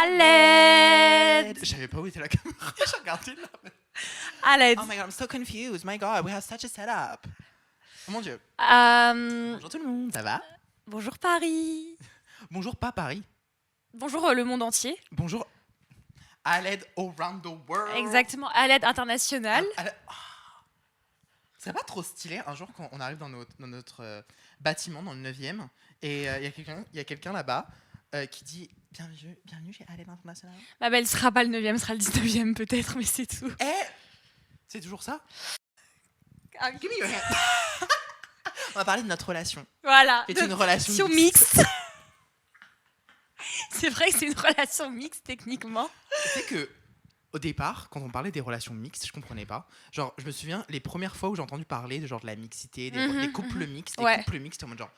Aled. Je savais pas où était la caméra. J'ai regardé là. Aled. Oh my god, I'm so confused. My god, we have such a setup. Oh mon dieu. Euh, Bonjour tout le monde, ça va? bonjour Paris. Bonjour pas Paris. Bonjour le monde entier. Bonjour Aled around the world. Exactement, Aled international. C'est pas trop stylé un jour quand on arrive dans notre bâtiment dans le 9e et il y a quelqu'un là-bas qui dit bienvenue chez Aled International. Ma belle sera pas le 9e, sera le 19e peut-être, mais c'est tout. C'est toujours ça? Ah, Give me your hand. On va parler de notre relation. voilà. C'est une relation mixte. C'est vrai que c'est une relation mixte techniquement. Tu sais que au départ, quand on parlait des relations mixtes, je comprenais pas. Genre, je me souviens les premières fois où j'ai entendu parler de genre de la mixité, des couples mixtes, des couples mixtes, en mode genre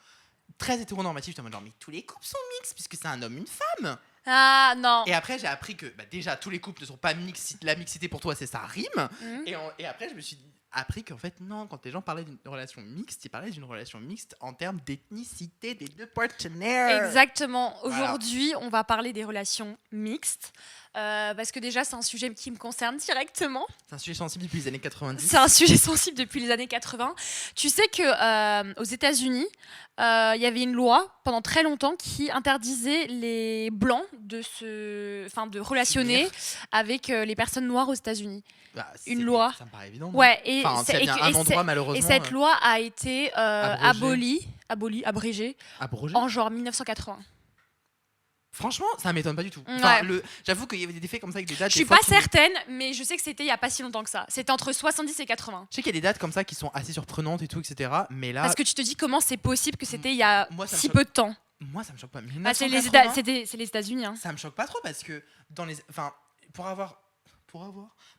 très hétéronormatif, j'étais en mode genre mais tous les couples sont mixtes puisque c'est un homme une femme. Ah non. Et après j'ai appris que déjà tous les couples ne sont pas mixtes. La mixité pour toi c'est ça rime. Et après je me suis appris qu'en fait non, quand les gens parlaient d'une relation mixte, ils parlaient d'une relation mixte en termes d'ethnicité des deux partenaires. Exactement. Aujourd'hui, on va parler des relations mixtes. Parce que déjà, c'est un sujet qui me concerne directement. C'est un sujet sensible depuis les années 90. C'est un sujet sensible depuis les années 80. Tu sais que aux États-Unis, il y avait une loi pendant très longtemps qui interdisait les blancs de relationner avec les personnes noires aux États-Unis. Une loi. Ça me paraît évident. Ouais, s'il y a bien un endroit malheureusement. Et cette loi a été abrégée en genre 1980. Franchement, ça m'étonne pas du tout. J'avoue qu'il y avait des faits comme ça avec des dates. Je suis pas certaine, mais je sais que c'était il y a pas si longtemps que ça. C'était entre 70 et 80. Je sais qu'il y a des dates comme ça qui sont assez surprenantes et tout, etc. Mais là, parce que tu te dis comment c'est possible que c'était il y a si peu de temps. Moi, ça me choque pas. C'est les États-Unis. Hein. Ça me choque pas trop parce que pour avoir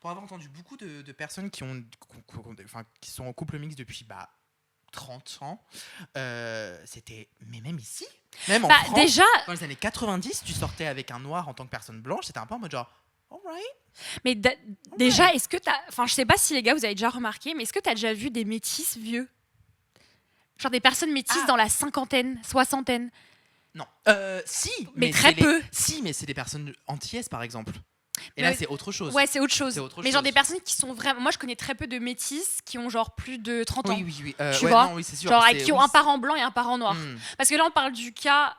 entendu beaucoup de personnes qui sont en couple mixte depuis 30 ans, c'était mais même ici, même en France, déjà dans les années 90, tu sortais avec un noir en tant que personne blanche, c'était un peu en mode genre alright. Mais déjà, est-ce que je sais pas si les gars vous avez déjà remarqué, mais est-ce que t'as déjà vu des métis vieux, genre des personnes métisses dans la cinquantaine, soixantaine? Non, si, mais très peu. Si, mais c'est des personnes antillaises par exemple. Et là, c'est autre chose. Ouais, c'est autre chose. Mais genre des personnes qui sont vraiment... Moi, je connais très peu de métis qui ont genre plus de 30 ans. Oui. Tu vois, non, oui, c'est sûr. Genre qui ont un parent blanc et un parent noir. Parce que là, on parle du cas...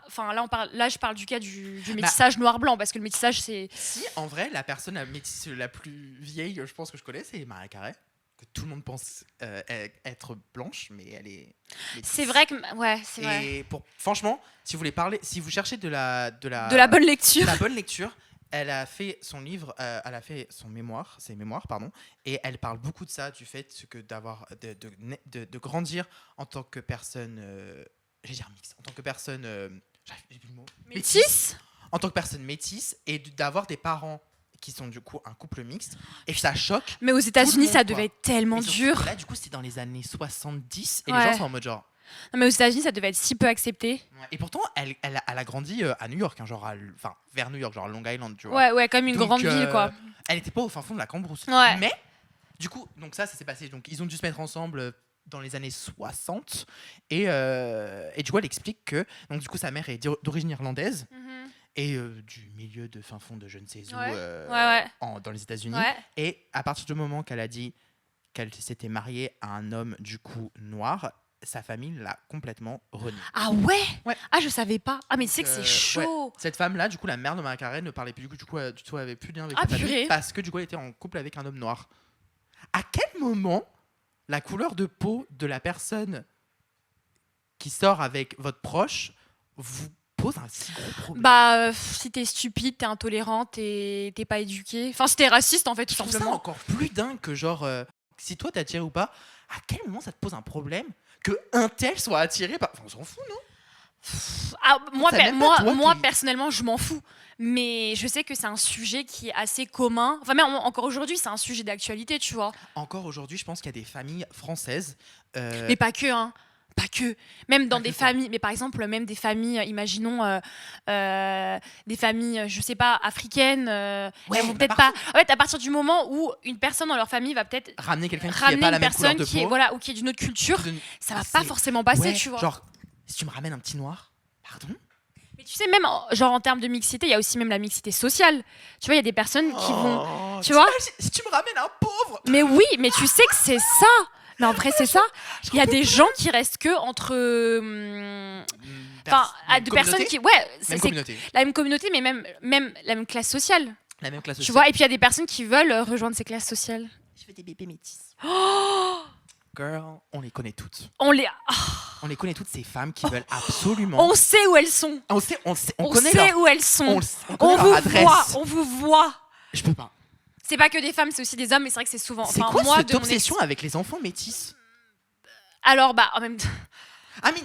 Là, je parle du cas du métissage noir-blanc. Parce que le métissage, c'est... Si, en vrai, la personne métisse la plus vieille, je pense que je connais, c'est Mariah Carey. Que tout le monde pense être blanche, mais elle est métisse. C'est vrai que... Ouais, c'est vrai. Et franchement, si vous cherchez de la bonne lecture. De la bonne lecture... Elle a fait son livre, elle a fait ses mémoires, pardon, et elle parle beaucoup de ça, du fait que de grandir en tant que personne, mixte, en tant que personne, j'ai plus le mot, métisse, en tant que personne métisse, et d'avoir des parents qui sont du coup un couple mixte, et ça choque. Mais aux États-Unis, ça devait être tellement dur. Là, du coup, c'était dans les années 70, et les gens sont en mode genre. Non, mais aux États-Unis, ça devait être si peu accepté. Et pourtant, elle a grandi à New York, genre vers New York, genre Long Island, tu vois. Ouais, comme une grande ville, quoi. Elle n'était pas au fin fond de la Cambrousse. Ouais. Mais, du coup, donc ça s'est passé. Donc, ils ont dû se mettre ensemble dans les années 60. Et du coup, elle explique que donc, du coup, sa mère est d'origine irlandaise. Et du milieu de fin fond de je ne sais où, dans les États-Unis. Ouais. Et à partir du moment qu'elle a dit qu'elle s'était mariée à un homme, du coup, noir, sa famille l'a complètement renié. Ah ouais. Ah, je savais pas. Ah, mais c'est que c'est chaud. Ouais. Cette femme-là, du coup, la mère de Mariah Carey ne parlait plus du coup, avait plus de lien avec sa famille parce que du coup, elle était en couple avec un homme noir. À quel moment la couleur de peau de la personne qui sort avec votre proche vous pose un si gros problème? Si t'es stupide, t'es intolérante et t'es pas éduquée. Enfin, si t'es raciste, en fait, tout simplement. Je trouve ça encore plus dingue que genre, si toi t'es attiré ou pas, à quel moment ça te pose un problème que un tel soit attiré par... Enfin, on s'en fout, non? Moi, personnellement, je m'en fous. Mais je sais que c'est un sujet qui est assez commun. Enfin, même encore aujourd'hui, c'est un sujet d'actualité, tu vois. Encore aujourd'hui, je pense qu'il y a des familles françaises... Mais pas que, hein. Pas que. Même dans des familles... Mais par exemple, même des familles, imaginons... des familles, je sais pas, africaines... elles vont peut-être pas... En fait, à partir du moment où une personne dans leur famille va peut-être... Ramener quelqu'un qui n'a pas la même couleur de peau. Ou qui est d'une autre culture, ça va pas forcément passer, tu vois. Genre, si tu me ramènes un petit noir, pardon? Tu sais, même genre en termes de mixité, il y a aussi même la mixité sociale. Tu vois, il y a des personnes qui vont... Tu vois. Si tu me ramènes un pauvre. Mais oui, mais tu sais que c'est ça. Mais en vrai, c'est ça. Il y a des gens qui restent que entre... Enfin, à deux personnes qui... Ouais, Même communauté. la même communauté, mais même la même classe sociale. La même classe sociale. Tu vois, et puis il y a des personnes qui veulent rejoindre ces classes sociales. Je veux des bébés métis. Oh, Girl, on les connaît toutes. on les... On les connaît toutes, ces femmes qui veulent absolument... On sait où elles sont. On connaît sait leur... où elles sont. On connaît leur adresse. On vous voit. Je peux pas. C'est pas que des femmes, c'est aussi des hommes, mais c'est vrai que c'est souvent... C'est enfin, quoi moi, cette obsession avec les enfants métis? Alors, bah, en même temps... Ah, mais...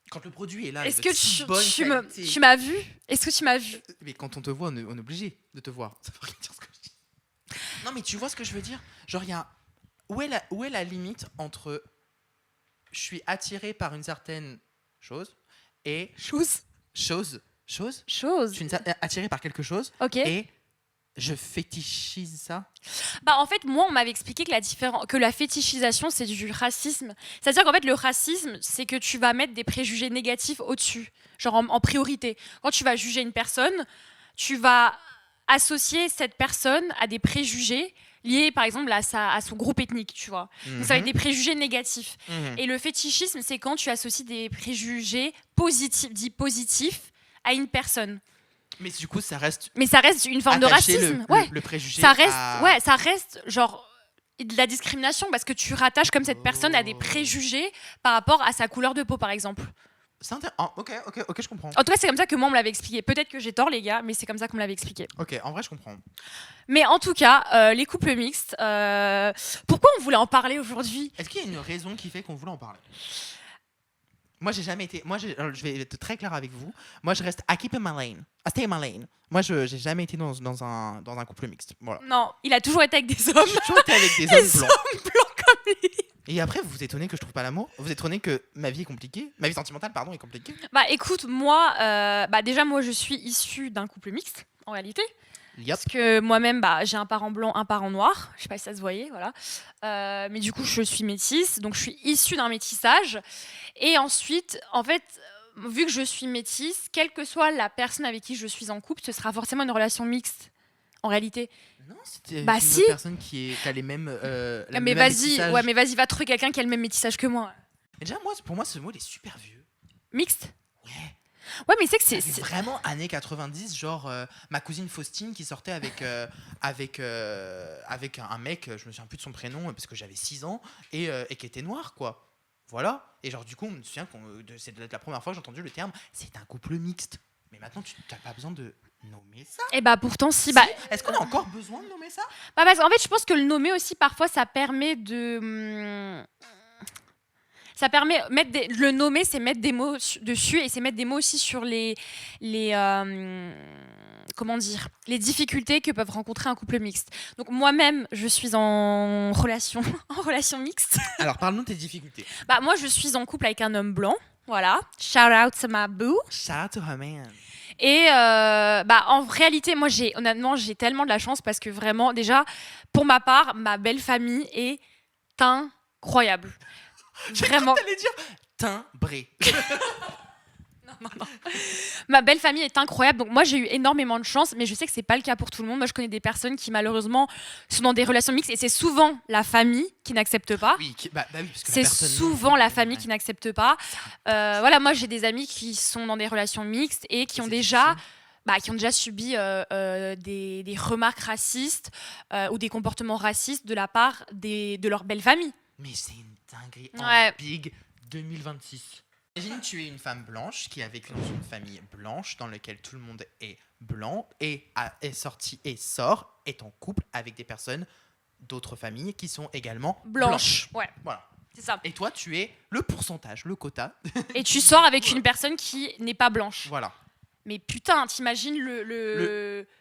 Quand le produit est là, Est-ce de que si bonne qualité... tu m'as vu? Est-ce que tu m'as vu? Mais quand on te voit, on est obligé de te voir. Ça veut rien dire ce que je dis. Non, mais tu vois ce que je veux dire? Genre, il y a... Où est la limite entre... Je suis attiré par une certaine chose et... Chose. Je suis attiré par quelque chose et je fétichise ça. Bah en fait, moi, on m'avait expliqué que la fétichisation, c'est du racisme. C'est-à-dire qu'en fait, le racisme, c'est que tu vas mettre des préjugés négatifs au-dessus, genre en priorité. Quand tu vas juger une personne, tu vas associer cette personne à des préjugés liés, par exemple, à son groupe ethnique, tu vois. Donc ça va être des préjugés négatifs. Et le fétichisme, c'est quand tu associes des préjugés positifs à une personne. Mais du coup, ça reste... Mais ça reste une forme de racisme. Le préjugé ça reste genre de la discrimination parce que tu rattaches comme cette personne à des préjugés par rapport à sa couleur de peau, par exemple. Ok, je comprends. En tout cas, c'est comme ça que moi, on me l'avait expliqué. Peut-être que j'ai tort, les gars, mais c'est comme ça qu'on me l'avait expliqué. Ok, en vrai, je comprends. Mais en tout cas, les couples mixtes, pourquoi on voulait en parler aujourd'hui? Est-ce qu'il y a une raison qui fait qu'on voulait en parler? Moi, j'ai jamais été... je vais être très clair avec vous. Moi, je reste I keep in my lane. I stay in my lane. Moi, je j'ai jamais été dans un couple mixte. Voilà. Non, il a toujours été avec des hommes. J'ai toujours été avec des hommes blancs. Blancs comme lui. Et après, vous vous étonnez que je trouve pas l'amour? Vous étonnez que ma vie est compliquée? Ma vie sentimentale, pardon, est compliquée? Bah écoute, moi, déjà, moi, je suis issue d'un couple mixte, en réalité. Yep. Parce que moi-même, j'ai un parent blanc, un parent noir. Je sais pas si ça se voyait, voilà. Mais du coup, je suis métisse, donc je suis issue d'un métissage. Et ensuite, en fait, vu que je suis métisse, quelle que soit la personne avec qui je suis en couple, ce sera forcément une relation mixte, en réalité. Non, c'était une si. personne qui a les mêmes. Mais vas-y, va trouver quelqu'un qui a le même métissage que moi. Mais déjà, pour moi, ce mot il est super vieux. Mixte? Ouais. Ouais, mais c'est que c'est vraiment années 90, genre ma cousine Faustine qui sortait avec un mec, je me souviens plus de son prénom parce que j'avais 6 ans et qui était noir, quoi. Voilà. Et genre du coup, on me souvient c'est la première fois que j'ai entendu le terme, c'est un couple mixte. Mais maintenant, tu n'as pas besoin de nommer ça. Et pourtant si. Est-ce qu'on a encore besoin de nommer ça? Parce qu'en fait, je pense que le nommer aussi parfois ça permet de le nommer, c'est mettre des mots dessus et c'est mettre des mots aussi sur les comment dire, les difficultés que peuvent rencontrer un couple mixte. Donc moi-même, je suis en relation mixte. Alors parle-nous de tes difficultés. Moi, je suis en couple avec un homme blanc. Voilà. Shout out to my boo. Shout out to her man. Et en réalité, moi, honnêtement, j'ai tellement de la chance parce que vraiment, déjà, pour ma part, ma belle famille est incroyable. Vraiment. T'allais dire timbré. Non. Ma belle famille est incroyable. Donc moi, j'ai eu énormément de chance, mais je sais que c'est pas le cas pour tout le monde. Moi, je connais des personnes qui malheureusement sont dans des relations mixtes et c'est souvent la famille qui n'accepte pas. Oui, parce que c'est souvent la famille qui n'accepte pas. Voilà, moi, j'ai des amis qui sont dans des relations mixtes et qui ont déjà subi des remarques racistes ou des comportements racistes de la part de leur belle famille. Mais c'est une dinguerie en big 2026. Imagine, tu es une femme blanche qui a vécu dans une famille blanche dans laquelle tout le monde est blanc et est en couple avec des personnes d'autres familles qui sont également blanches. Ouais. Voilà. C'est ça. Et toi, tu es le pourcentage, le quota. Et tu sors avec une personne qui n'est pas blanche. Voilà. Mais putain, t'imagines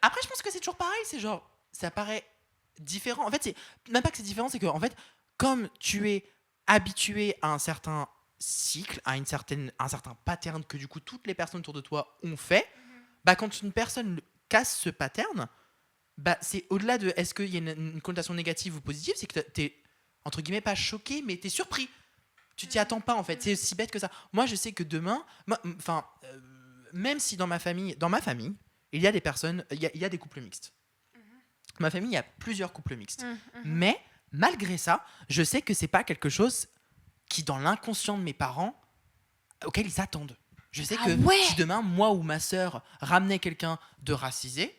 Après, je pense que c'est toujours pareil. C'est genre, ça paraît différent. En fait, c'est même pas que c'est différent, c'est que en fait, comme tu es habitué à un certain cycle, à un certain pattern que du coup toutes les personnes autour de toi ont fait, quand une personne casse ce pattern, c'est au-delà de est-ce qu'il y a une connotation négative ou positive, c'est que t'es entre guillemets pas choqué, mais t'es surpris. Tu t'y attends pas en fait, c'est aussi bête que ça. Moi je sais que demain, même si dans ma famille, il y a des personnes, il y a des couples mixtes. Dans ma famille, il y a plusieurs couples mixtes. Mais malgré ça, je sais que c'est pas quelque chose qui, dans l'inconscient de mes parents, auquel ils s'attendent. Je sais que si demain, moi ou ma sœur ramenait quelqu'un de racisé,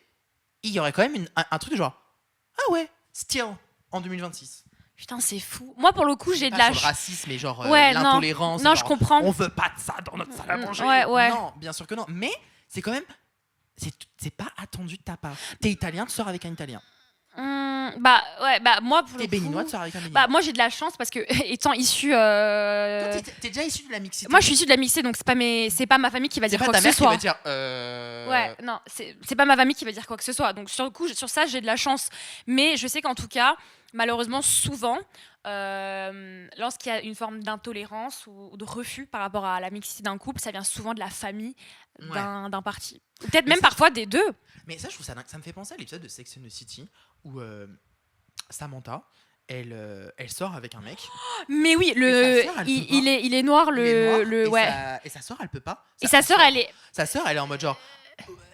il y aurait quand même un truc de genre ah ouais, still, en 2026. Putain, c'est fou. Moi, pour le coup, j'ai de la... Sur le racisme et genre l'intolérance. Non, genre, je comprends. On veut pas de ça dans notre salle à manger. Non, bien sûr que non. Mais c'est quand même... C'est pas attendu de ta part. T'es italien, tu sors avec un italien. Moi, pour T'es le béninois, coup... tu sors avec un béninois. Moi, j'ai de la chance parce que, étant issue... Toi, t'es déjà issue de la mixité. Moi, je suis issue de la mixité, donc c'est pas ma famille qui va dire quoi que ce soit. C'est pas ta mère qui va dire... Ouais, non, c'est pas ma famille qui va dire quoi que ce soit. Donc, sur le coup, sur ça, j'ai de la chance. Mais je sais qu'en tout cas, malheureusement, souvent, lorsqu'il y a une forme d'intolérance ou de refus par rapport à la mixité d'un couple, ça vient souvent de la famille d'un parti. Peut-être même parfois des deux. Mais ça, je trouve ça me fait penser à l'épisode de Sex and the City où Samantha, elle sort avec un mec. Mais oui, il est noir, et sa sœur, elle peut pas. Sa sœur, elle est en mode genre,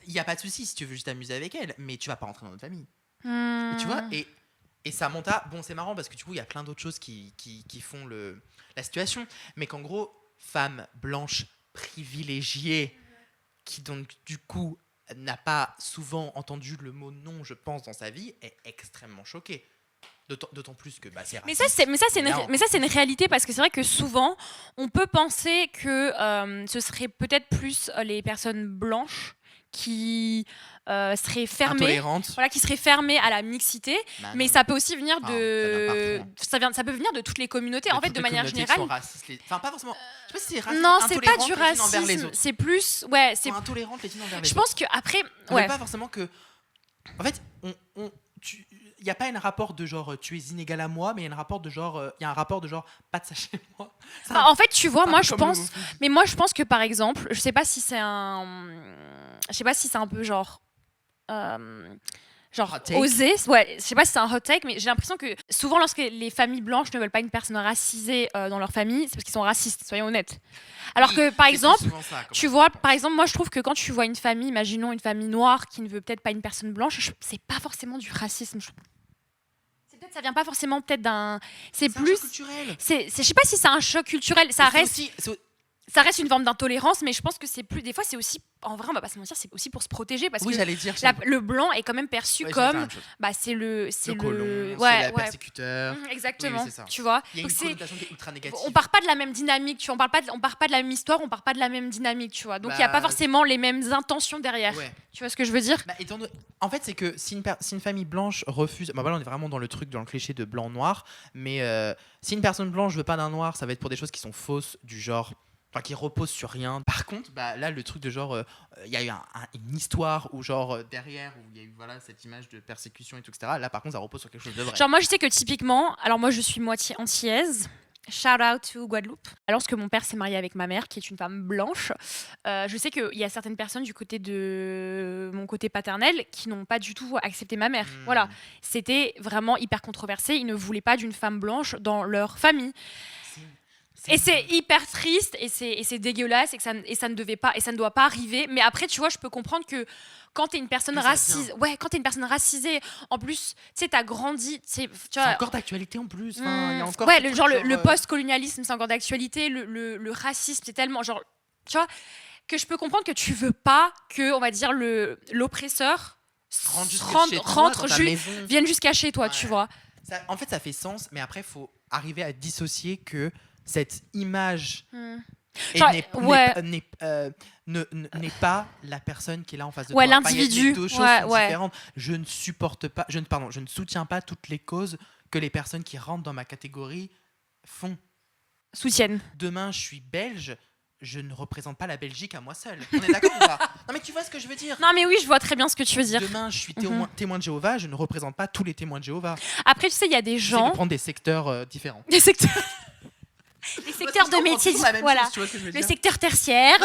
il y a pas de souci si tu veux juste t'amuser avec elle, mais tu vas pas rentrer dans notre famille. Et tu vois, et Samantha, bon, c'est marrant parce que du coup, il y a plein d'autres choses qui font la situation, mais qu'en gros, femme blanche privilégiée qui donc du coup n'a pas souvent entendu le mot non, je pense, dans sa vie, est extrêmement choquée. D'autant plus que c'est raciste. Mais ça, c'est une réalité parce que c'est vrai que souvent, on peut penser que ce serait peut-être plus les personnes blanches qui seraient fermées, intolérantes, qui seraient fermées à la mixité, mais ça peut aussi venir ça peut venir de toutes les communautés, en fait, de manière générale. Enfin, pas forcément. Je sais pas si c'est raciste. Non, c'est pas du racisme. C'est plus, c'est intolérantes les unes envers les autres. Je pense que après, pas forcément que. En fait, il n'y a pas un rapport de genre tu es inégal à moi, mais il y a un rapport de genre pas de ça chez moi. En fait, tu vois, moi je pense que par exemple, je sais pas si c'est un peu genre osé, je sais pas si c'est un hot take, mais j'ai l'impression que souvent lorsque les familles blanches ne veulent pas une personne racisée dans leur famille, c'est parce qu'ils sont racistes, soyons honnêtes. Alors que par exemple, tu vois, par exemple, moi je trouve que quand tu vois une famille, imaginons une famille noire qui ne veut peut-être pas une personne blanche, c'est pas forcément du racisme. Ça vient pas forcément peut-être d'un, c'est plus un choc culturel. Je sais pas si c'est un choc culturel, ça reste une forme d'intolérance, mais je pense que c'est plus. Des fois, c'est aussi. En vrai, on va pas se mentir, c'est aussi pour se protéger parce que j'allais dire, le blanc est quand même perçu comme. C'est le colon, c'est le persécuteur. Exactement. Oui, tu vois. Il y a une connotation qui est ultra négative. On part pas de la même dynamique, tu vois. On part pas de la même histoire, on part pas de la même dynamique, tu vois. Donc il y a pas forcément les mêmes intentions derrière. Tu vois ce que je veux dire? En fait, c'est que si une famille blanche refuse. Là, on est vraiment dans le cliché de blanc-noir. Mais si une personne blanche veut pas d'un noir, ça va être pour des choses qui sont fausses, du genre. Enfin, qui repose sur rien. Par contre, là, le truc de genre, il y a eu une histoire où genre derrière, où il y a eu cette image de persécution et tout, etc. Là, par contre, ça repose sur quelque chose de vrai. Genre moi, je sais que typiquement, alors moi, je suis moitié antillaise. Shout out to Guadeloupe. Lorsque mon père s'est marié avec ma mère, qui est une femme blanche, je sais qu'il y a certaines personnes du côté de mon côté paternel qui n'ont pas du tout accepté ma mère. Voilà, c'était vraiment hyper controversé. Ils ne voulaient pas d'une femme blanche dans leur famille. Et c'est hyper triste et c'est dégueulasse et ça ne doit pas arriver. Mais après, tu vois, je peux comprendre que quand t'es une personne racisée, en plus, tu sais, t'as grandi, c'est encore d'actualité en plus. Y a encore le post-colonialisme, c'est encore d'actualité. Le racisme, c'est tellement genre, tu vois, que je peux comprendre que tu veux pas que, on va dire, l'oppresseur vienne jusqu'à chez toi, tu vois. En fait, ça fait sens, mais après, faut arriver à dissocier que cette image n'est pas la personne qui est là en face de toi. L'individu. Il y a deux choses différentes. Je ne soutiens pas toutes les causes que les personnes qui rentrent dans ma catégorie soutiennent. Demain, je suis belge. Je ne représente pas la Belgique à moi seul. On est d'accord ou pas? Non, mais tu vois ce que je veux dire? Non, mais oui, je vois très bien ce que tu veux dire. Demain, je suis témoin de Jéhovah. Je ne représente pas tous les témoins de Jéhovah. Après, tu sais, il y a des gens. C'est de prendre des secteurs différents. Des secteurs. Les secteurs de métier, voilà. Chose, tu vois ce que je veux dire. Le secteur tertiaire.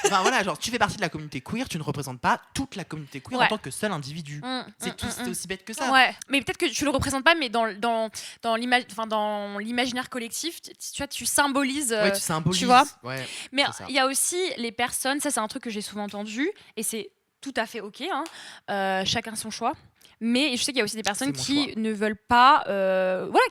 Enfin voilà, genre tu fais partie de la communauté queer, tu ne représentes pas toute la communauté queer en tant que seul individu. C'est aussi bête que ça. Ouais, mais peut-être que tu le représentes pas, mais dans l'imaginaire collectif, tu vois, tu symbolises. Ouais, tu symbolises. Tu vois. Ouais, mais il y a aussi les personnes, ça c'est un truc que j'ai souvent entendu, et c'est tout à fait ok, hein, chacun son choix. Mais je sais qu'il y a aussi des personnes qui ne veulent pas,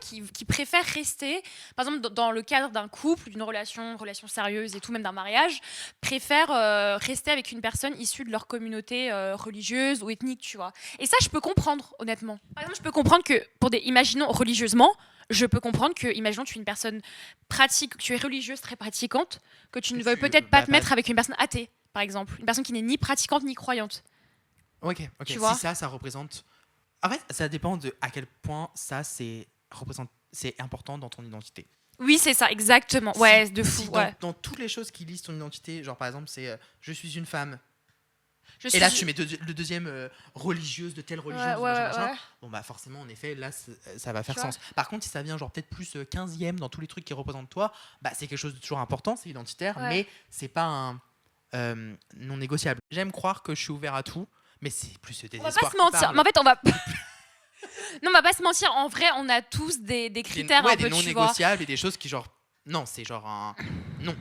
qui préfèrent rester, par exemple dans le cadre d'un couple, d'une relation sérieuse et tout, même d'un mariage, préfèrent rester avec une personne issue de leur communauté religieuse ou ethnique, tu vois. Et ça, je peux comprendre, honnêtement. Par exemple, je peux comprendre que, imaginons religieusement, je peux comprendre que, imaginons tu es une personne pratique, tu es religieuse très pratiquante, que tu ne veux peut-être pas te mettre avec une personne athée, par exemple, une personne qui n'est ni pratiquante ni croyante. Ok. Tu vois, si ça représente. En fait, ça dépend de à quel point ça c'est important dans ton identité. Oui, c'est ça, exactement. Ouais, de fou. Dans toutes les choses qui lisent ton identité, genre par exemple, c'est je suis une femme. Et là, tu mets le deuxième religieuse de telle religion. Ouais. Bon, bah forcément, en effet, là, ça va faire sens. Par contre, si ça vient genre peut-être plus 15e dans tous les trucs qui représentent toi, bah c'est quelque chose de toujours important, c'est identitaire, mais c'est pas un non négociable. J'aime croire que je suis ouvert à tout. Mais c'est plus ce désespoir. On va pas se mentir. Mais en fait, on va. Non, on va pas se mentir. En vrai, on a tous des critères un peu, des non négociables et des choses qui genre non, c'est genre un non.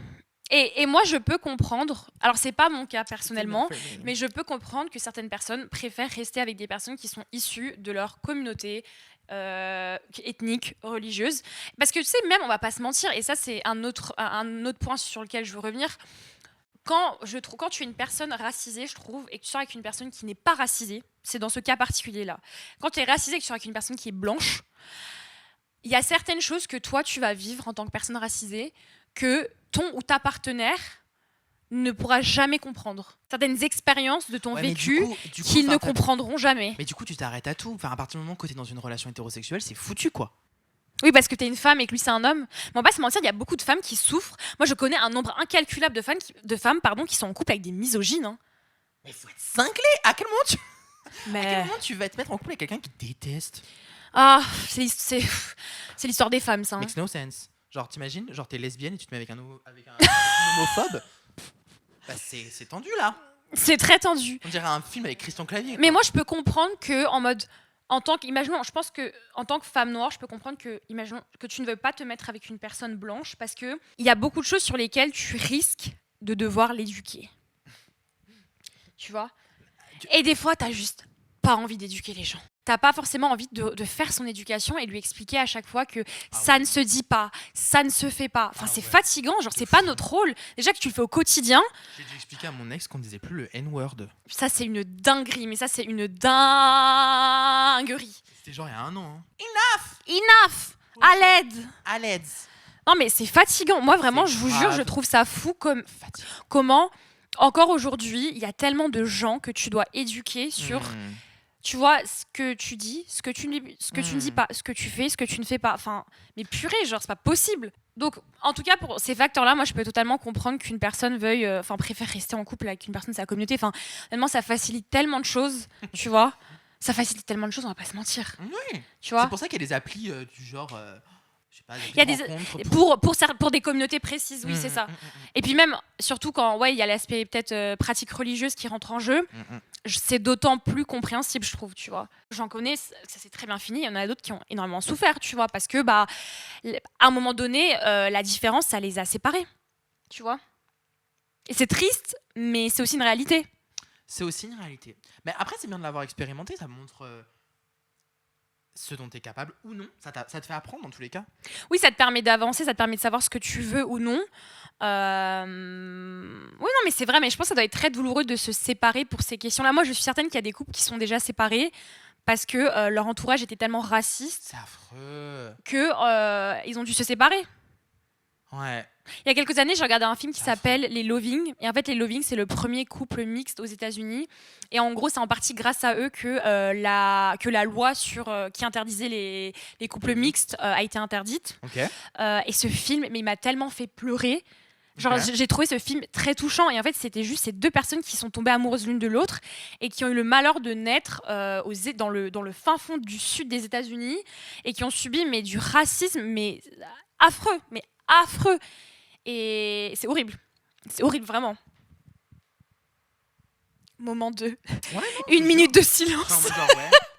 Et moi, je peux comprendre. Alors, c'est pas mon cas personnellement, mais je peux comprendre que certaines personnes préfèrent rester avec des personnes qui sont issues de leur communauté ethnique, religieuse. Parce que tu sais, même, on va pas se mentir. Et ça, c'est un autre point sur lequel je veux revenir. Quand tu es une personne racisée, je trouve, et que tu sors avec une personne qui n'est pas racisée, c'est dans ce cas particulier-là. Quand tu es racisée et que tu sors avec une personne qui est blanche, il y a certaines choses que toi, tu vas vivre en tant que personne racisée que ton ou ta partenaire ne pourra jamais comprendre. Certaines expériences de ton vécu qu'ils ne comprendront jamais. Mais du coup, tu t'arrêtes à tout. Enfin, à partir du moment où tu es dans une relation hétérosexuelle, c'est foutu, quoi. Oui, parce que t'es une femme et que lui c'est un homme. Mais on va pas se mentir, il y a beaucoup de femmes qui souffrent. Moi, je connais un nombre incalculable de femmes qui sont en couple avec des misogynes. Hein. Mais faut être cinglé. À quel moment tu vas te mettre en couple avec quelqu'un qui déteste? Ah, c'est l'histoire des femmes, ça. Hein. Makes no sense. Genre, t'imagines, genre t'es lesbienne et tu te mets avec un homophobe. Bah, c'est tendu là. C'est très tendu. On dirait un film avec Christian Clavier. Mais moi, je peux comprendre que en mode. Imaginons, je pense que en tant que femme noire, je peux comprendre imaginons que tu ne veux pas te mettre avec une personne blanche parce que il y a beaucoup de choses sur lesquelles tu risques de devoir l'éduquer. Tu vois ? Et des fois, t'as juste pas envie d'éduquer les gens. T'as pas forcément envie de faire son éducation et de lui expliquer à chaque fois que ça ne se dit pas, ça ne se fait pas. Enfin, c'est fatigant, genre c'est pas notre rôle. Déjà que tu le fais au quotidien. J'ai dû expliquer à mon ex qu'on disait plus le N-word. Ça, c'est une dinguerie, mais ça, c'est une dinguerie. C'était genre il y a 1 an. Hein. Enough À l'aide Non, mais c'est fatigant. Moi, vraiment, je vous jure, je trouve ça fou comment, encore aujourd'hui, il y a tellement de gens que tu dois éduquer sur... Tu vois, ce que tu dis, ce que tu ne dis pas, ce que tu fais, ce que tu ne fais pas. Enfin, mais purée, genre, c'est pas possible. Donc, en tout cas, pour ces facteurs-là, moi, je peux totalement comprendre qu'une personne préfère rester en couple avec une personne de sa communauté. Enfin, honnêtement, ça facilite tellement de choses, tu vois. Ça facilite tellement de choses, on va pas se mentir. Oui. Tu vois. C'est pour ça qu'il y a des applis du genre... je sais pas, il y a des pour des communautés précises, oui, c'est ça. Et puis même, surtout quand il y a l'aspect peut-être pratique religieuse qui rentre en jeu, c'est d'autant plus compréhensible, je trouve, tu vois. J'en connais, ça s'est très bien fini, il y en a d'autres qui ont énormément souffert, tu vois, parce que à un moment donné, la différence, ça les a séparés, tu vois. Et c'est triste, mais c'est aussi une réalité. C'est aussi une réalité. Mais après, c'est bien de l'avoir expérimenté, ça montre... ce dont tu es capable ou non, ça te fait apprendre dans tous les cas. Oui, ça te permet d'avancer, ça te permet de savoir ce que tu veux ou non. Oui, non, mais c'est vrai, mais je pense que ça doit être très douloureux de se séparer pour ces questions-là. Moi, je suis certaine qu'il y a des couples qui sont déjà séparés parce que leur entourage était tellement raciste. C'est affreux. Qu'ils ont dû se séparer. Ouais. Il y a quelques années, j'ai regardé un film qui s'appelle Les Loving. Et en fait, Les Loving, c'est le premier couple mixte aux États-Unis. Et en gros, c'est en partie grâce à eux que la loi qui interdisait les couples mixtes a été interdite. Okay. Et ce film, mais il m'a tellement fait pleurer. Genre, j'ai trouvé ce film très touchant. Et en fait, c'était juste ces 2 personnes qui sont tombées amoureuses l'une de l'autre et qui ont eu le malheur de naître dans le fin fond du sud des États-Unis et qui ont subi du racisme, mais affreux, affreux. Et c'est horrible. C'est horrible, vraiment. Moment 2. Ouais, Une minute de silence genre,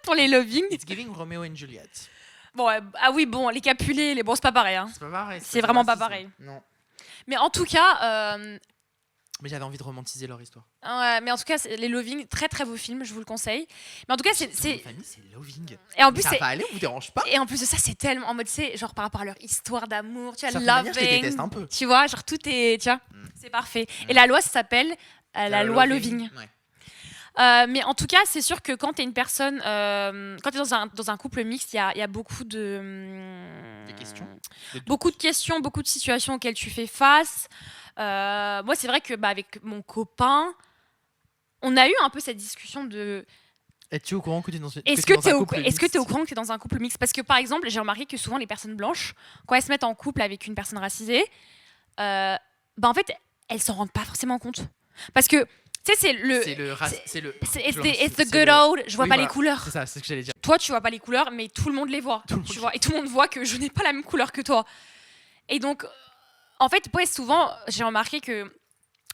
pour les loving. It's giving Romeo and Juliet. Bon, ah oui, bon, les Capulets, bon, c'est pas pareil. Hein. C'est pas pareil. C'est vraiment pas pareil. Non. Mais en tout cas... Mais j'avais envie de romantiser leur histoire. Ouais, mais en tout cas, les Loving, très très beau film, je vous le conseille. Mais en tout cas, c'est. Famille, c'est Loving. Et en plus, ça va aller, vous dérange pas. Et en plus de ça, c'est tellement en mode, c'est genre par rapport à leur histoire d'amour, tu vois, Loving. Je les déteste un peu. Tu vois, genre tout est, tu vois, c'est parfait. Et la loi, ça s'appelle la loi Loving. Ouais. Mais en tout cas, c'est sûr que quand t'es une personne, quand t'es dans un couple mixte, il y a beaucoup de des questions, beaucoup de questions, beaucoup de situations auxquelles tu fais face. Moi, c'est vrai que avec mon copain, on a eu un peu cette discussion de. Es-tu au courant que tu es dans une Est-ce que tu es au courant que tu es dans un couple mixte? Parce que par exemple, j'ai remarqué que souvent les personnes blanches, quand elles se mettent en couple avec une personne racisée, en fait, elles s'en rendent pas forcément compte. Parce que tu sais, it's the good old. Je vois pas les couleurs. C'est ça, c'est ce que j'allais dire. Toi, tu vois pas les couleurs, mais tout le monde les voit. Tu vois, et tout le monde voit que je n'ai pas la même couleur que toi. Et donc, en fait, souvent, j'ai remarqué que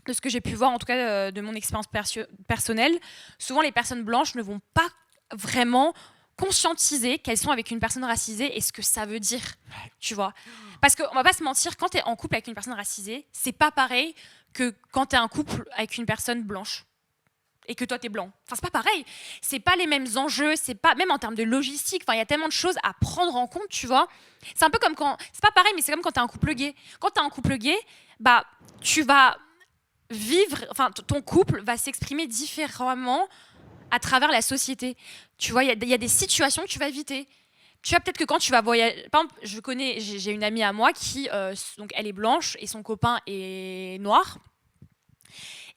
de ce que j'ai pu voir, en tout cas de mon expérience personnelle, souvent les personnes blanches ne vont pas vraiment conscientiser qu'elles sont avec une personne racisée et ce que ça veut dire, tu vois. Parce qu'on va pas se mentir, quand tu es en couple avec une personne racisée, c'est pas pareil que quand tu es en couple avec une personne blanche et que toi t'es blanc. Enfin, c'est pas pareil. C'est pas les mêmes enjeux, c'est pas, même en termes de logistique, enfin, il y a tellement de choses à prendre en compte, tu vois. C'est un peu comme quand, c'est pas pareil, mais c'est comme quand t'es un couple gay. Quand t'es un couple gay, tu vas vivre, enfin, ton couple va s'exprimer différemment à travers la société. Tu vois, il y a des situations que tu vas éviter. Tu vois, peut-être que quand tu vas voyager, par exemple, j'ai une amie à moi qui, donc elle est blanche et son copain est noir.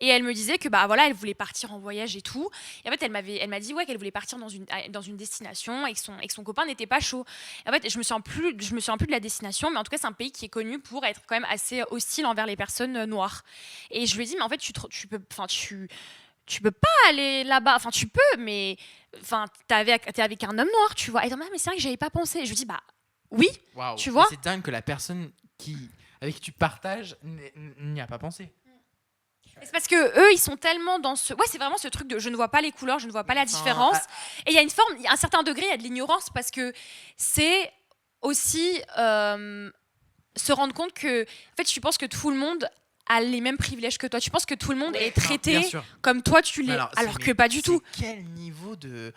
Et elle me disait que voilà, elle voulait partir en voyage et tout. Et en fait, elle m'a dit qu'elle voulait partir dans une destination et que son copain n'était pas chaud. Et en fait, je me souviens plus de la destination, mais en tout cas, c'est un pays qui est connu pour être quand même assez hostile envers les personnes noires. Et je lui ai dit, mais en fait, tu peux pas aller là-bas. Enfin, tu peux, mais t'es avec un homme noir, tu vois. Et elle dit, mais c'est vrai que j'avais pas pensé. Et je lui dis, oui, wow. Tu vois. C'est dingue que la personne avec qui tu partages n'y a pas pensé. C'est parce que eux, ils sont tellement dans ce. Ouais, c'est vraiment ce truc de je ne vois pas les couleurs, je ne vois pas la différence. Et il y a un certain degré, il y a de l'ignorance parce que c'est aussi se rendre compte que, en fait, tu penses que tout le monde a les mêmes privilèges que toi. Tu penses que tout le monde est traité comme toi, tu l'es. Alors que pas du tout. Quel niveau de.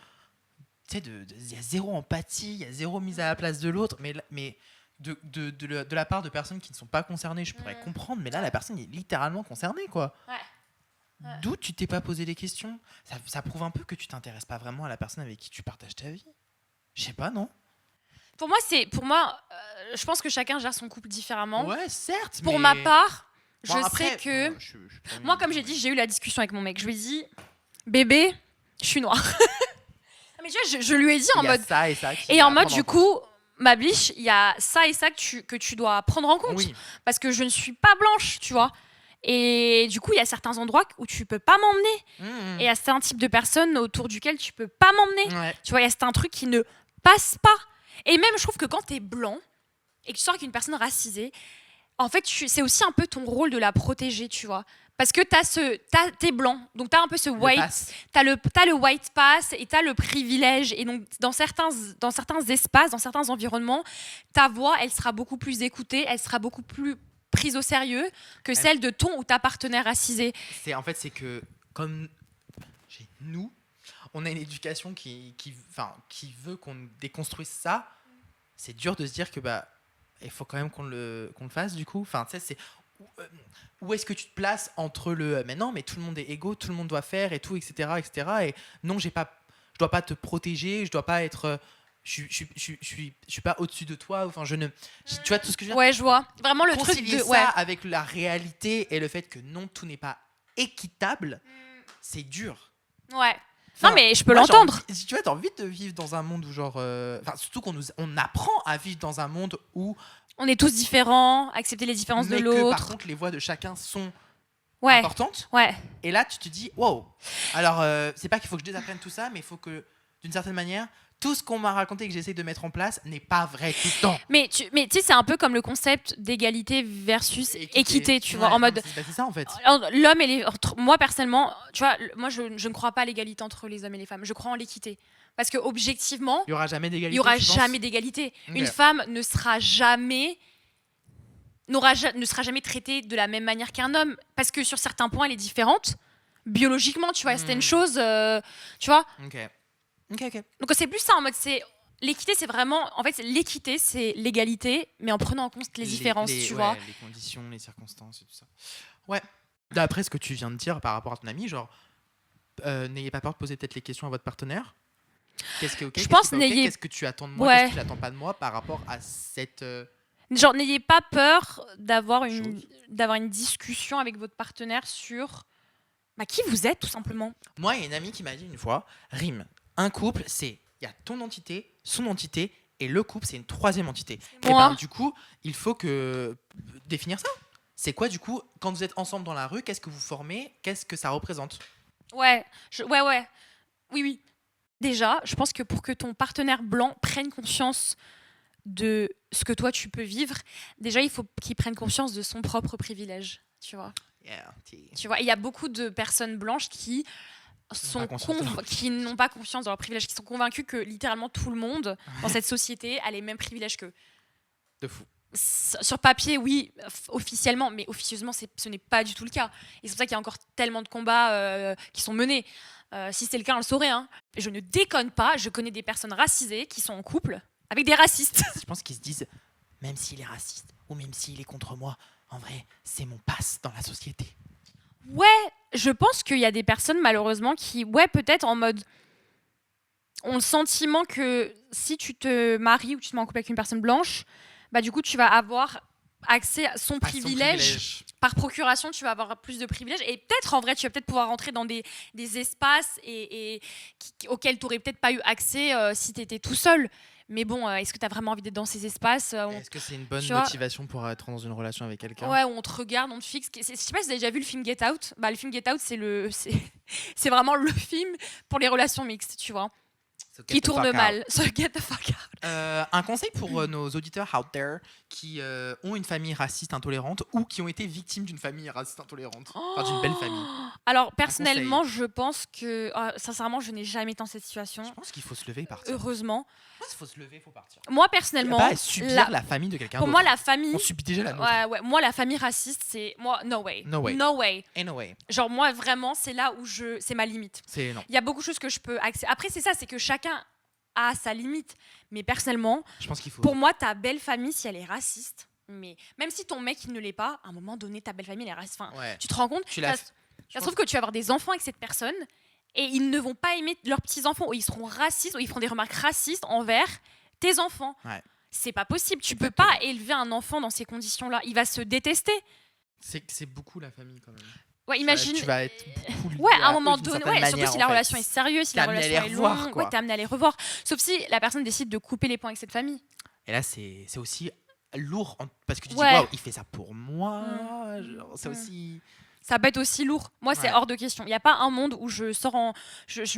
Tu sais, il y a zéro empathie, il y a zéro mise à la place de l'autre, mais de la part de personnes qui ne sont pas concernées, je pourrais comprendre, mais là, la personne est littéralement concernée, quoi. Ouais. D'où tu t'es pas posé des questions? Ça prouve un peu que tu t'intéresses pas vraiment à la personne avec qui tu partages ta vie. Je sais pas, non? Pour moi, je pense que chacun gère son couple différemment. Ouais, certes. Pour ma part, je sais que... Moi, comme j'ai dit, j'ai eu la discussion avec mon mec. Je lui ai dit, bébé, je suis noire. Mais tu vois, je lui ai dit en mode... Ça et ça. Et en mode, du coup... Ma biche, il y a ça et ça que tu dois prendre en compte. Oui. Parce que je ne suis pas blanche, tu vois. Et du coup, il y a certains endroits où tu peux pas m'emmener. Et il y a certains types de personnes autour duquel tu peux pas m'emmener. Ouais. Tu vois, il y a certains trucs qui ne passent pas. Et même, je trouve que quand tu es blanc et que tu sors avec une personne racisée, en fait, c'est aussi un peu ton rôle de la protéger, tu vois. Parce que t'es blanc, donc t'as un peu ce white, t'as le white pass et t'as le privilège. Et donc dans certains espaces, dans certains environnements, ta voix, elle sera beaucoup plus écoutée, elle sera beaucoup plus prise au sérieux que celle de ton ou ta partenaire racisé. C'est que comme chez nous, on a une éducation qui veut qu'on déconstruise ça. C'est dur de se dire que il faut quand même qu'on le fasse du coup. Enfin, tu sais, c'est où est-ce que tu te places entre mais non, mais tout le monde est égaux, tout le monde doit faire et tout, etc. Et non, je dois pas te protéger, je dois pas être, je suis pas au-dessus de toi. Enfin, tu vois tout ce que je veux dire. Ouais, je vois. Vraiment le truc de ça avec la réalité et le fait que non, tout n'est pas équitable, c'est dur. Ouais. Enfin, non, mais je peux l'entendre. Si tu vois, t'as envie de vivre dans un monde où surtout qu'on apprend à vivre dans un monde où on est tous différents, accepter les différences de l'autre. Mais par contre, les voix de chacun sont importantes. Ouais. Et là, tu te dis, wow. Alors, c'est pas qu'il faut que je désapprenne tout ça, mais il faut que d'une certaine manière, tout ce qu'on m'a raconté que j'essaie de mettre en place n'est pas vrai tout le temps. Mais tu sais, c'est un peu comme le concept d'égalité versus équité, tu vois, en mode. C'est ça en fait. L'homme et les. Moi, personnellement, tu vois, moi, je ne crois pas à l'égalité entre les hommes et les femmes. Je crois en l'équité. Parce que, objectivement. Il n'y aura jamais d'égalité. Il n'y aura jamais d'égalité. Okay. Une femme ne sera jamais traitée de la même manière qu'un homme. Parce que sur certains points, elle est différente. Biologiquement, tu vois, c'était une chose. Tu vois. Ok. Donc, c'est plus ça en mode. L'équité, c'est vraiment. En fait, l'équité, c'est l'égalité, mais en prenant en compte les différences, tu vois. Les conditions, les circonstances et tout ça. Ouais. D'après ce que tu viens de dire par rapport à ton ami, genre, n'ayez pas peur de poser peut-être les questions à votre partenaire. Qu'est-ce qui est OK ? Je pense qu'est-ce que tu attends de moi ? Qu'est-ce que tu n'attends pas de moi par rapport à cette. Genre, n'ayez pas peur d'avoir une discussion avec votre partenaire sur qui vous êtes, tout simplement. Moi, il y a une amie qui m'a dit une fois, Rime, un couple, c'est. Il y a ton entité, son entité, et le couple, c'est une troisième entité. Et du coup, il faut définir ça. C'est quoi, du coup, quand vous êtes ensemble dans la rue, qu'est-ce que vous formez ? Qu'est-ce que ça représente ? Ouais. Oui. Déjà, je pense que pour que ton partenaire blanc prenne conscience de ce que toi, tu peux vivre, déjà, il faut qu'il prenne conscience de son propre privilège, tu vois. Tu vois, il y a beaucoup de personnes blanches qui n'ont pas conscience de leur privilège, qui sont convaincus que littéralement tout le monde dans cette société a les mêmes privilèges qu'eux. De fou. Sur papier, oui, officiellement, mais officieusement, ce n'est pas du tout le cas. Et c'est pour ça qu'il y a encore tellement de combats qui sont menés. Si c'est le cas, on le saurait. Hein. Je ne déconne pas, je connais des personnes racisées qui sont en couple avec des racistes. Je pense qu'ils se disent, même s'il est raciste ou même s'il est contre moi, en vrai, c'est mon passe dans la société. Ouais, je pense qu'il y a des personnes malheureusement qui, peut-être en mode, ont le sentiment que si tu te maries ou tu te mets en couple avec une personne blanche, du coup tu vas avoir accès à son privilège. Par procuration, tu vas avoir plus de privilèges et peut-être en vrai tu vas peut-être pouvoir rentrer dans des espaces auxquels tu n'aurais peut-être pas eu accès si tu étais tout seul. Mais bon, est-ce que tu as vraiment envie d'être dans ces espaces Est-ce que c'est une bonne motivation pour être dans une relation avec quelqu'un ? Ouais, où on te regarde, on te fixe. Je sais pas si vous avez déjà vu le film Get Out. Le film Get Out, c'est vraiment le film pour les relations mixtes, tu vois. Qui tourne mal. So get the fuck out. Un conseil pour nos auditeurs out there qui ont une famille raciste intolérante ou qui ont été victimes d'une famille raciste intolérante, d'une belle famille. Alors personnellement, je pense que sincèrement, je n'ai jamais été dans cette situation. Je pense qu'il faut se lever et partir. Heureusement. Il faut se lever, il faut partir. Moi personnellement, pas à subir la famille de quelqu'un d'autre. Pour moi, la famille. On subit déjà la nôtre. Ouais. Moi, la famille raciste, c'est no way. Ain't no way. Genre moi vraiment, c'est là où c'est ma limite. C'est non. Il y a beaucoup de choses que je peux accéder. Après c'est ça, c'est que chacun a sa limite. Mais personnellement, je pense qu'il faut. Pour moi, ta belle famille, si elle est raciste, mais même si ton mec il ne l'est pas, à un moment donné, ta belle famille elle est raciste. Tu te rends compte ? Ça se trouve que tu vas avoir des enfants avec cette personne et ils ne vont pas aimer leurs petits enfants ou ils seront racistes ou ils feront des remarques racistes envers tes enfants. Ouais. C'est pas possible. Tu peux pas élever un enfant dans ces conditions-là. Il va se détester. C'est beaucoup la famille quand même. Ouais, imagine. Tu vas être beaucoup. À un moment donné, surtout si la relation est sérieuse, si la relation est longue, t'es amené à les revoir. Sauf si la personne décide de couper les ponts avec cette famille. Et là, c'est aussi lourd parce que tu dis waouh, il fait ça pour moi. C'est aussi. Ça peut être aussi lourd. Moi, c'est hors de question. Il n'y a pas un monde où je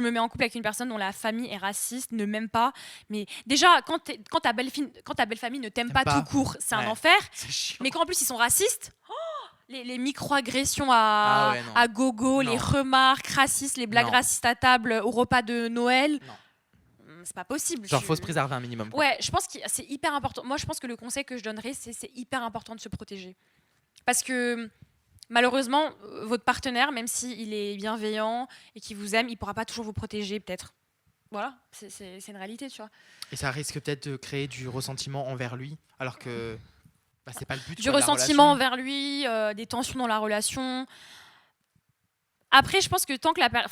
me mets en couple avec une personne dont la famille est raciste, ne m'aime pas. Mais déjà, quand ta belle famille ne t'aime pas tout court, c'est un enfer. Mais quand en plus ils sont racistes, les micro-agressions à gogo, les remarques racistes, les blagues racistes à table au repas de Noël. Non. C'est pas possible. Genre, faut se préserver un minimum. Ouais, je pense que c'est hyper important. Moi, je pense que le conseil que je donnerais, c'est hyper important de se protéger. Parce que malheureusement, votre partenaire, même s'il est bienveillant et qu'il vous aime, il pourra pas toujours vous protéger, peut-être. Voilà, c'est une réalité, tu vois. Et ça risque peut-être de créer du ressentiment envers lui, alors que c'est pas le but. Du ressentiment envers lui, des tensions dans la relation. Après, je pense que tant que Après,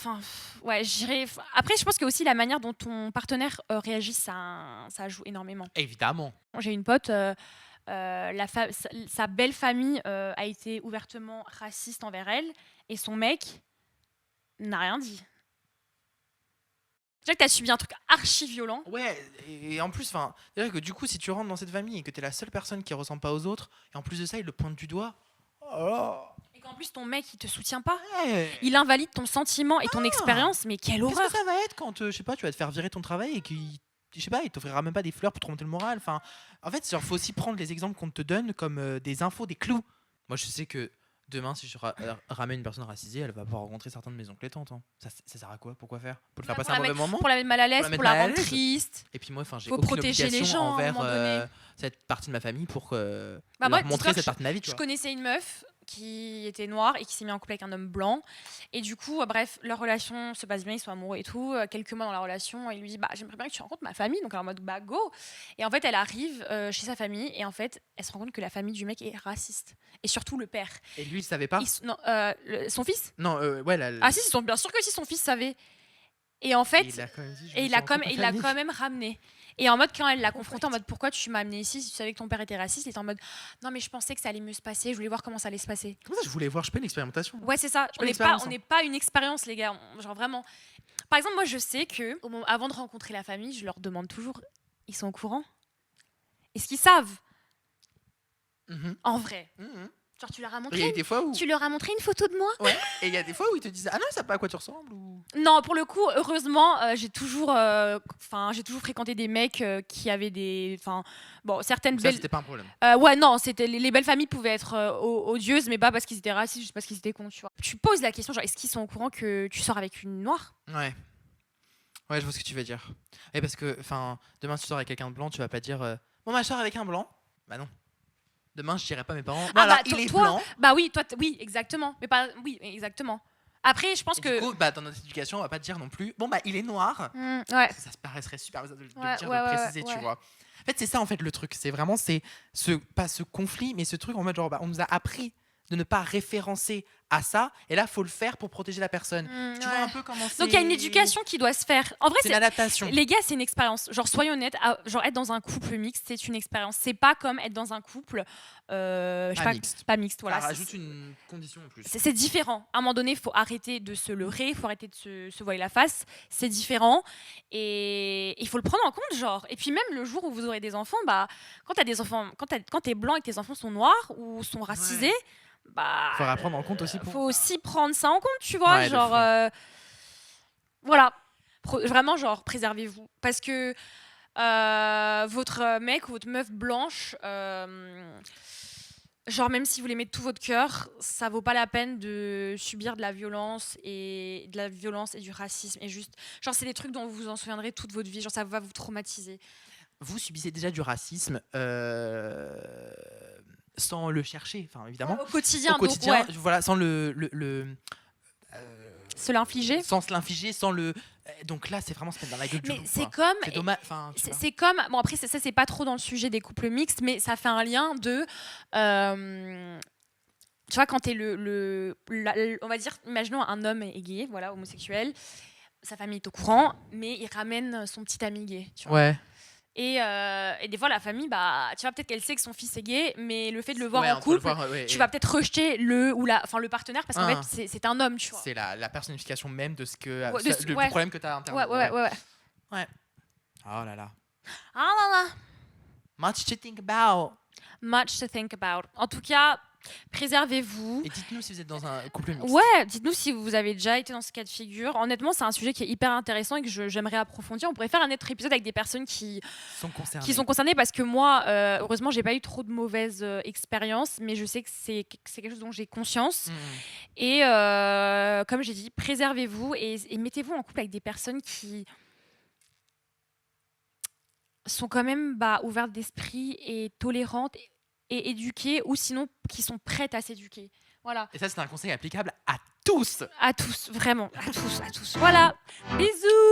je pense que aussi la manière dont ton partenaire réagit, ça joue énormément. Évidemment. J'ai une pote. Sa belle famille a été ouvertement raciste envers elle et son mec n'a rien dit. Déjà que t'as subi un truc archi violent. Ouais, et en plus, c'est-à-dire que du coup, si tu rentres dans cette famille et que t'es la seule personne qui ressemble pas aux autres, et en plus de ça, il le pointe du doigt. Oh. qu'en plus ton mec il te soutient pas, Ouais. il invalide ton sentiment et ton expérience, mais quelle Qu'est-ce horreur. que ça va être quand, je sais pas, tu vas te faire virer ton travail et qu'il, je sais pas, il t'offrira même pas des fleurs pour te remonter le moral. Enfin, en fait, genre, faut aussi prendre les exemples qu'on te donne comme des infos, des clous. Moi, je sais que demain, si je ramène une personne racisée, elle va pouvoir rencontrer certains de mes oncles et tantes. Hein. Ça sert à quoi? Pour faire Pour le faire passer un mauvais moment? Pour la mettre mal à l'aise, Pour la mettre pour la mal à rendre l'aise. triste. Et puis moi, j'ai Faut aucune protéger les obligation gens, à un envers moment donné. cette partie de ma famille pour Moi, leur dis-toi montrer que cette partie de ma vie. Tu Je vois. connaissais une meuf qui était noire et qui s'est mis en couple avec un homme blanc. Et du coup, bref, leur relation se passe bien, ils sont amoureux et tout. Quelques mois dans la relation, il lui dit j'aimerais bien que tu rencontres ma famille. Donc, elle est en mode go. Et en fait, elle arrive chez sa famille et en fait, elle se rend compte que la famille du mec est raciste. Et surtout le père. Et lui, il savait pas? Non, son fils. Non, ouais, Ah si, bien sûr que si, son fils savait. Et en fait, il l'a quand même ramené. Et en mode, quand elle l'a confronté en mode pourquoi tu m'as amené ici si tu savais que ton père était raciste, il était en mode non mais je pensais que ça allait mieux se passer, je voulais voir comment ça allait se passer. Comment ça, je voulais voir? Je fais une expérimentation. Ouais, c'est ça. On n'est pas une expérience, les gars. Genre vraiment. Par exemple, moi je sais que avant de rencontrer la famille, je leur demande toujours ils sont au courant? Est-ce qu'ils savent? En vrai. Genre, tu leur as montré, tu leur as montré une photo de moi? Ouais. Et il y a des fois où ils te disent ah non, ça pas à quoi tu ressembles ou... Non, pour le coup, heureusement, j'ai toujours fréquenté des mecs qui avaient des, certaines ça, belles. C'était pas un problème. Ouais, non, c'était les belles familles pouvaient être odieuses, mais pas parce qu'ils étaient racistes, juste parce qu'ils étaient cons, tu vois. Tu poses la question, genre, est-ce qu'ils sont au courant que tu sors avec une noire? Ouais. Ouais, je vois ce que tu veux dire. Et parce que, demain, si tu sors avec quelqu'un de blanc, tu vas pas dire bon, je sors avec un blanc. Bah non. Demain, je dirais pas à mes parents. Voilà, il est blanc. Bah oui, oui, exactement. Mais pas, oui, exactement. Après, je pense que. Du coup, dans notre éducation, on va pas te dire non plus. Bon, il est noir. Ouais. Ça se paraîtrait super de le dire, de le préciser, tu vois. En fait, c'est ça, en fait, le truc. C'est vraiment, pas ce conflit, mais ce truc en mode genre, on nous a appris de ne pas référencer à ça, et là, faut le faire pour protéger la personne. Tu vois un peu comment c'est. Donc, il y a une éducation qui doit se faire. En vrai, c'est une adaptation. Les gars, c'est une expérience. Genre, soyons honnêtes, genre, être dans un couple mixte, c'est une expérience. C'est pas comme être dans un couple pas mixte. Voilà. Ça rajoute une condition en plus. C'est différent. À un moment donné, il faut arrêter de se leurrer, il faut arrêter de se voiler la face. C'est différent. Et il faut le prendre en compte, genre. Et puis, même le jour où vous aurez des enfants, quand t'as des enfants, quand t'es blanc et que tes enfants sont noirs ou sont racisés, faudra prendre en compte aussi. Faut aussi prendre ça en compte, tu vois. Ouais, genre, voilà. Vraiment, genre, préservez-vous. Parce que votre mec ou votre meuf blanche, genre, même si vous l'aimez de tout votre cœur, ça vaut pas la peine de subir de la violence et du racisme. Et juste, genre, c'est des trucs dont vous vous en souviendrez toute votre vie. Genre, ça va vous traumatiser. Vous subissez déjà du racisme. Sans le chercher, évidemment. Au quotidien, donc, voilà, sans se l'infliger. Sans se l'infliger, sans le. Donc là, c'est vraiment se mettre dans la gueule du loup. Mais c'est comme. C'est dommage. C'est comme. Bon, après, ça, c'est pas trop dans le sujet des couples mixtes, mais ça fait un lien de. Tu vois, quand t'es on va dire, imaginons un homme est gay, voilà, homosexuel, sa famille est au courant, mais il ramène son petit ami gay. Tu vois. Ouais. Et des fois, la famille, tu vois, peut-être qu'elle sait que son fils est gay, mais le fait de le voir en couple, tu vas peut-être rejeter le partenaire parce qu'en fait, c'est un homme, tu vois. C'est la personnification même de ce que le problème que tu as interne. Ouais. Oh là là. Ah là là. Much to think about. Much to think about. En tout cas, préservez-vous. Et dites-nous si vous êtes dans un couple mixte. Ouais, dites-nous si vous avez déjà été dans ce cas de figure. Honnêtement, c'est un sujet qui est hyper intéressant et que j'aimerais approfondir. On pourrait faire un autre épisode avec des personnes qui sont concernées parce que moi, heureusement, j'ai pas eu trop de mauvaises expériences, mais je sais que c'est quelque chose dont j'ai conscience. Et comme j'ai dit, préservez-vous et mettez-vous en couple avec des personnes qui sont quand même ouvertes d'esprit et tolérantes et éduquées, ou sinon qui sont prêtes à s'éduquer. Voilà. Et ça, c'est un conseil applicable à tous. À tous, vraiment, à tous. Voilà. Bisous.